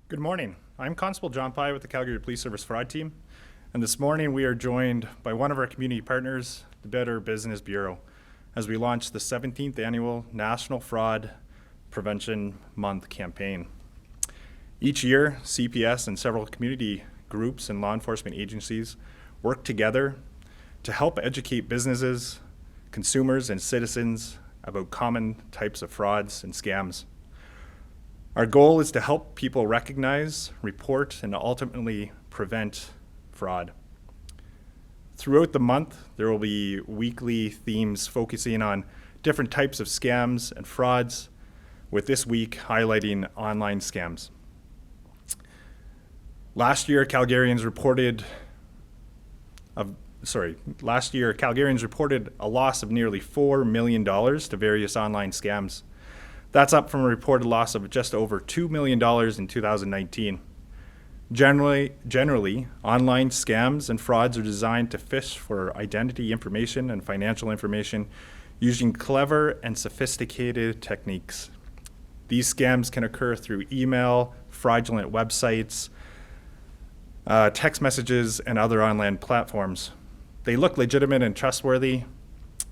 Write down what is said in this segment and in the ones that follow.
Good morning. I'm Constable John Pye with the Calgary Police Service Fraud Team, and this morning we are joined by one of our community partners, the Better Business Bureau, as we launch the 17th Annual National Fraud Prevention Month campaign. Each year, CPS and several community groups and law enforcement agencies work together to help educate businesses, consumers, and citizens about common types of frauds and scams. Our goal is to help people recognize, report, and ultimately prevent fraud. Throughout the month, there will be weekly themes focusing on different types of scams and frauds, with this week highlighting online scams. Last year, Calgarians reported a loss of nearly $4 million to various online scams. That's up from a reported loss of just over $2 million in 2019. Generally, online scams and frauds are designed to fish for identity information and financial information using clever and sophisticated techniques. These scams can occur through email, fraudulent websites, text messages, and other online platforms. They look legitimate and trustworthy,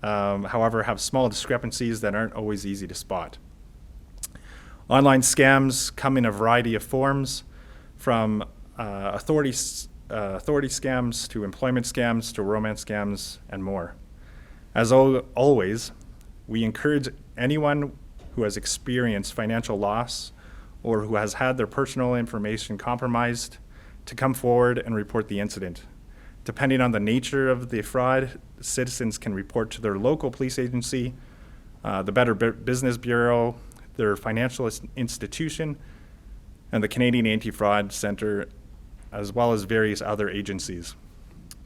however, have small discrepancies that aren't always easy to spot. Online scams come in a variety of forms, from authority scams to employment scams to romance scams and more. As always, we encourage anyone who has experienced financial loss or who has had their personal information compromised to come forward and report the incident. Depending on the nature of the fraud, citizens can report to their local police agency, the Better Business Bureau, their financial institution, and the Canadian Anti-Fraud Centre, as well as various other agencies.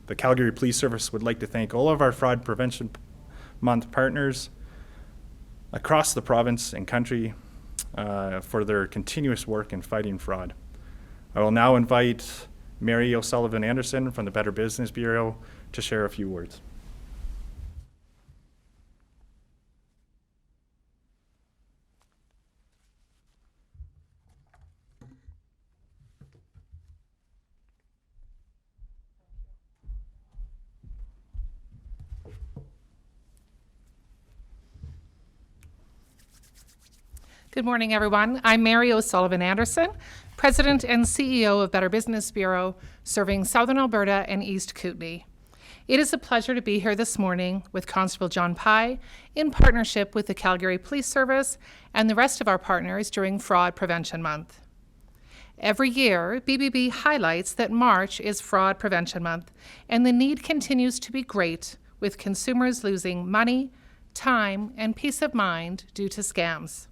The Calgary Police Service would like to thank all of our Fraud Prevention Month partners across the province and country for their continuous work in fighting fraud. I will now invite Mary O'Sullivan Anderson from the Better Business Bureau to share a few words. Good morning, everyone. I'm Mary O'Sullivan Anderson, President and CEO of Better Business Bureau, serving Southern Alberta and East Kootenay. It is a pleasure to be here this morning with Constable John Pye in partnership with the Calgary Police Service and the rest of our partners during Fraud Prevention Month. Every year, BBB highlights that March is Fraud Prevention Month, and the need continues to be great, with consumers losing money, time, and peace of mind due to scams.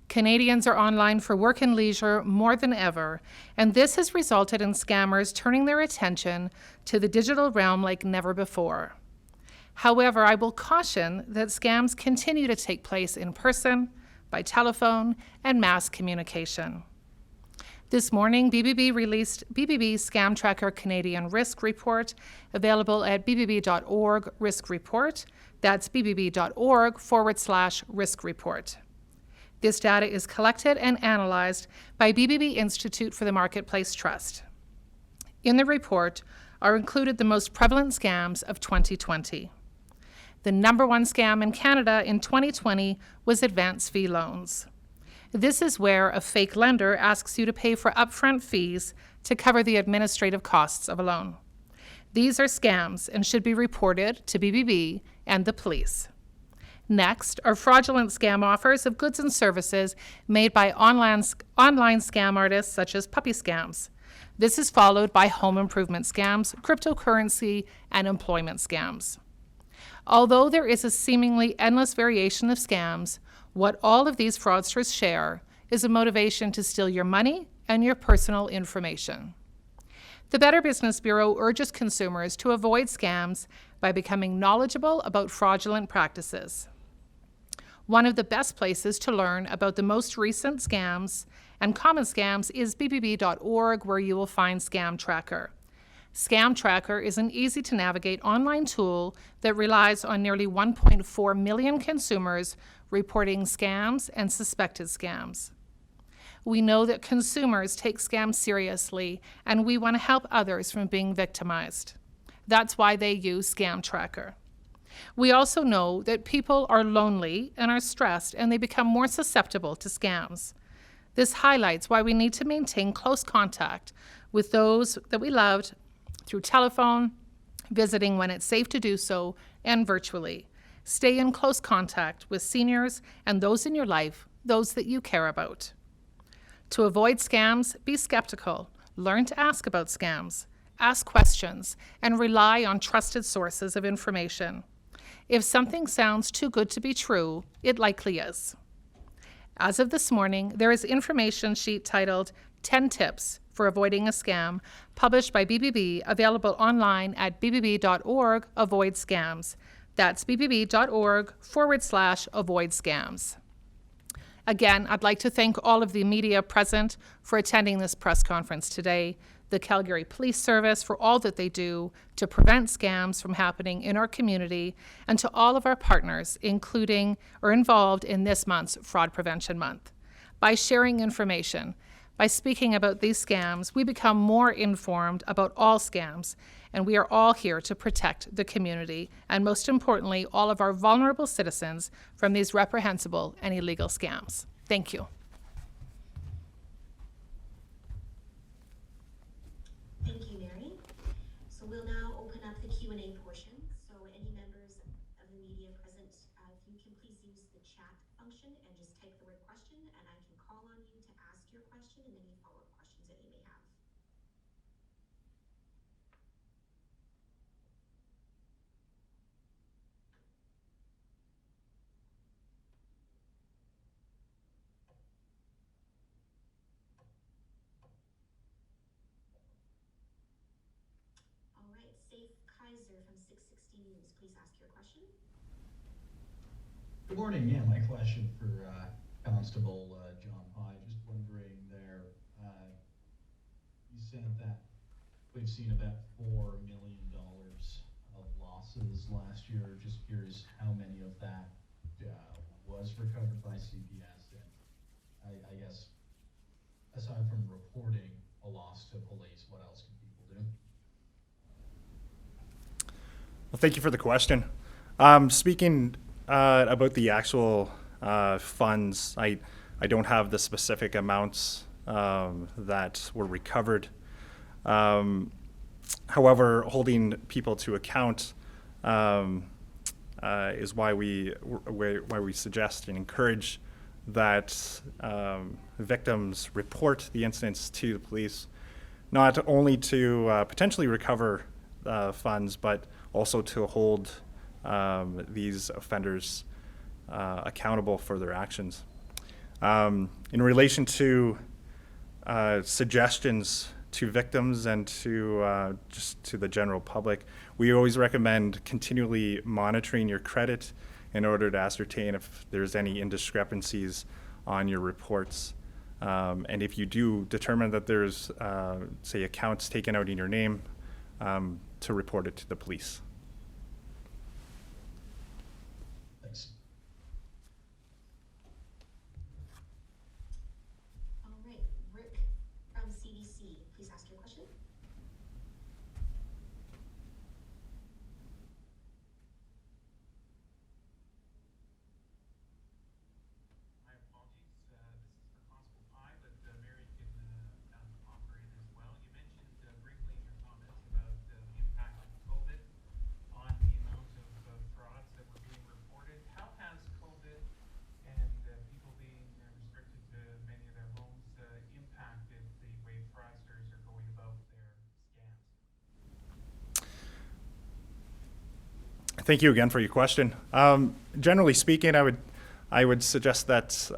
Canadians are online for work and leisure more than ever, and this has resulted in scammers turning their attention to the digital realm like never before. However, I will caution that scams continue to take place in person, by telephone, and mass communication. This morning, BBB released BBB Scam Tracker Canadian Risk Report, available at bbb.org risk report. That's bbb.org/risk report. This data is collected and analyzed by BBB Institute for the Marketplace Trust. In the report are included the most prevalent scams of 2020. The number one scam in Canada in 2020 was advance fee loans. This is where a fake lender asks you to pay for upfront fees to cover the administrative costs of a loan. These are scams and should be reported to BBB and the police. Next are fraudulent scam offers of goods and services made by online scam artists such as puppy scams. This is followed by home improvement scams, cryptocurrency, and employment scams. Although there is a seemingly endless variation of scams, what all of these fraudsters share is a motivation to steal your money and your personal information. The Better Business Bureau urges consumers to avoid scams by becoming knowledgeable about fraudulent practices. One of the best places to learn about the most recent scams and common scams is bbb.org, where you will find Scam Tracker. Scam Tracker is an easy-to-navigate online tool that relies on nearly 1.4 million consumers reporting scams and suspected scams. We know that consumers take scams seriously, and we want to help others from being victimized. That's why they use Scam Tracker. We also know that people are lonely and are stressed, and they become more susceptible to scams. This highlights why we need to maintain close contact with those that we loved through telephone, visiting when it's safe to do so, and virtually. Stay in close contact with seniors and those in your life, those that you care about. To avoid scams, be skeptical. Learn to ask about scams. Ask questions and rely on trusted sources of information. If something sounds too good to be true, it likely is. As of this morning, there is an information sheet titled 10 Tips for Avoiding a Scam, published by BBB, available online at bbb.org, avoid scams. That's bbb.org/avoid scams. Again, I'd like to thank all of the media present for attending this press conference today, the Calgary Police Service for all that they do to prevent scams from happening in our community, and to all of our partners, including or involved in this month's Fraud Prevention Month. By sharing information, by speaking about these scams, we become more informed about all scams, and we are all here to protect the community, and most importantly, all of our vulnerable citizens from these reprehensible and illegal scams. Thank you. Thank you, Mary. So we'll now open up the Q&A portion. So any members of the media present, if you can please use the chat function and just type the word question, and I can call on you to ask your question and any follow-up questions that you may have. All right, Safe Kaiser from 660 News, please ask your question. Good morning. Yeah, my question for Constable John Pye. Just wondering there, you said that we've seen about $4 million of losses last year. Just curious how many of that was recovered by CPS, and I guess aside from reporting a loss to police, what else can people do? Well, thank you for the question. Speaking about the actual funds, I don't have the specific amounts that were recovered. However, holding people to account is why we suggest and encourage that victims report the incidents to the police, not only to potentially recover funds, but also to hold these offenders accountable for their actions. In relation to suggestions to victims and to just to the general public, we always recommend continually monitoring your credit in order to ascertain if there's any indiscrepancies on your reports. And if you do determine that there's, say, accounts taken out in your name, to report it to the police. Thanks. All right, Rick from CDC, please ask your question. My apologies. This is for Constable Pye, but Mary can offer in as well. You mentioned briefly in your comments about the impact of COVID on the amount of frauds that were being reported. How has COVID and people being restricted to many of their homes impacted the way fraudsters are going about their scams? Thank you again for your question. Generally speaking, I would suggest that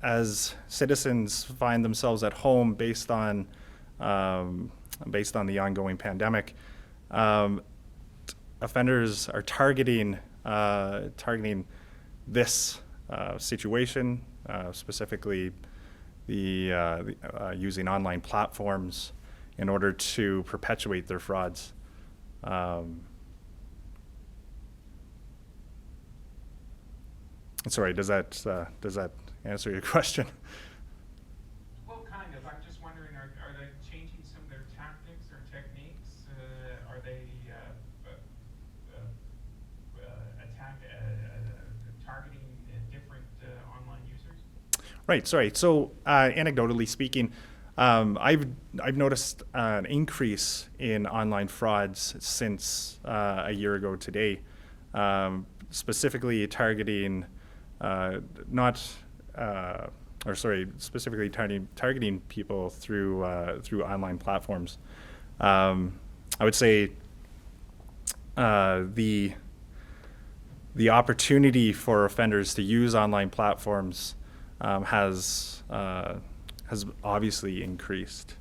as citizens find themselves at home based on the ongoing pandemic, offenders are targeting this situation, specifically the using online platforms in order to perpetuate their frauds. Sorry, does that answer your question? Right. Sorry. So, anecdotally speaking, I've noticed an increase in online frauds since a year ago today, specifically targeting specifically targeting people through online platforms. I would say the opportunity for offenders to use online platforms has obviously increased.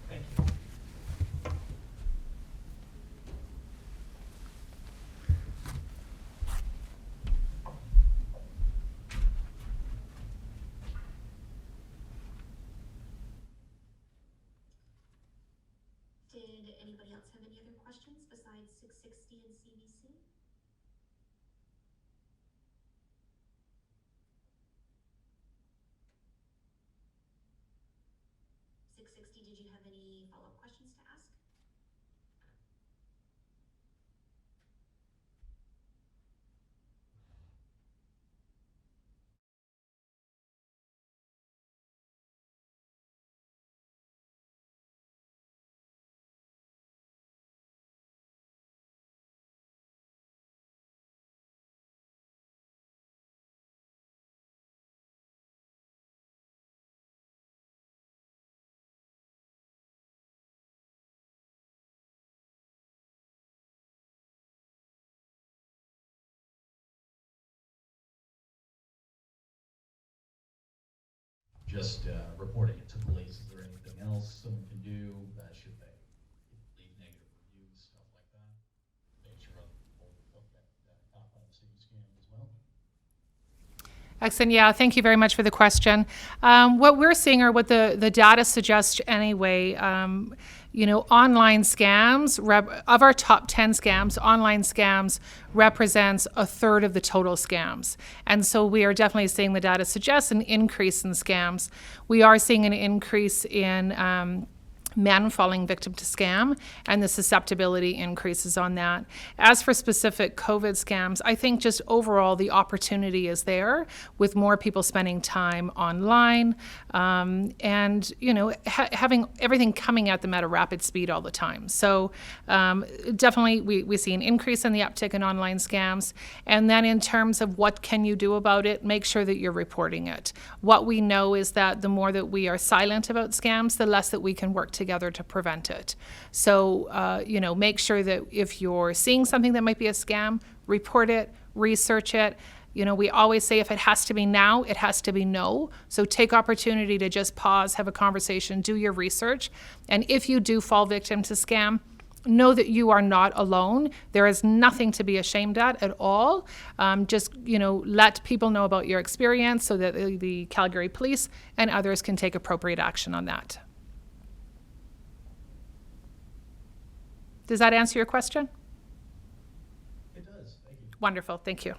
Thank you. Did anybody else have any other questions besides 660 and CBC? Did you have any follow-up questions to ask? Just reporting it to police. Is there anything else someone can do? Should they leave negative reviews, stuff like that? Make sure other people don't get caught by the same scam as well. Excellent. Yeah, thank you very much for the question. What we're seeing, or what the data suggests anyway, online scams, of our top 10 scams, online scams represents a third of the total scams. And so we are definitely seeing, the data suggests, an increase in scams. We are seeing an increase in men falling victim to scam, and the susceptibility increases on that. As for specific COVID scams, I think just overall the opportunity is there, with more people spending time online, and having everything coming at them at a rapid speed all the time. So definitely we see an increase in the uptick in online scams. And then in terms of what can you do about it, make sure that you're reporting it. What we know is that the more that we are silent about scams, the less that we can work together to prevent it. So, make sure that if you're seeing something that might be a scam, report it, research it. We always say, if it has to be now, it has to be no. So take opportunity to just pause, have a conversation, do your research. And if you do fall victim to scam, know that you are not alone. There is nothing to be ashamed at all. Just, let people know about your experience so that the Calgary Police and others can take appropriate action on that. Does that answer your question? It does. Thank you. Wonderful. Thank you.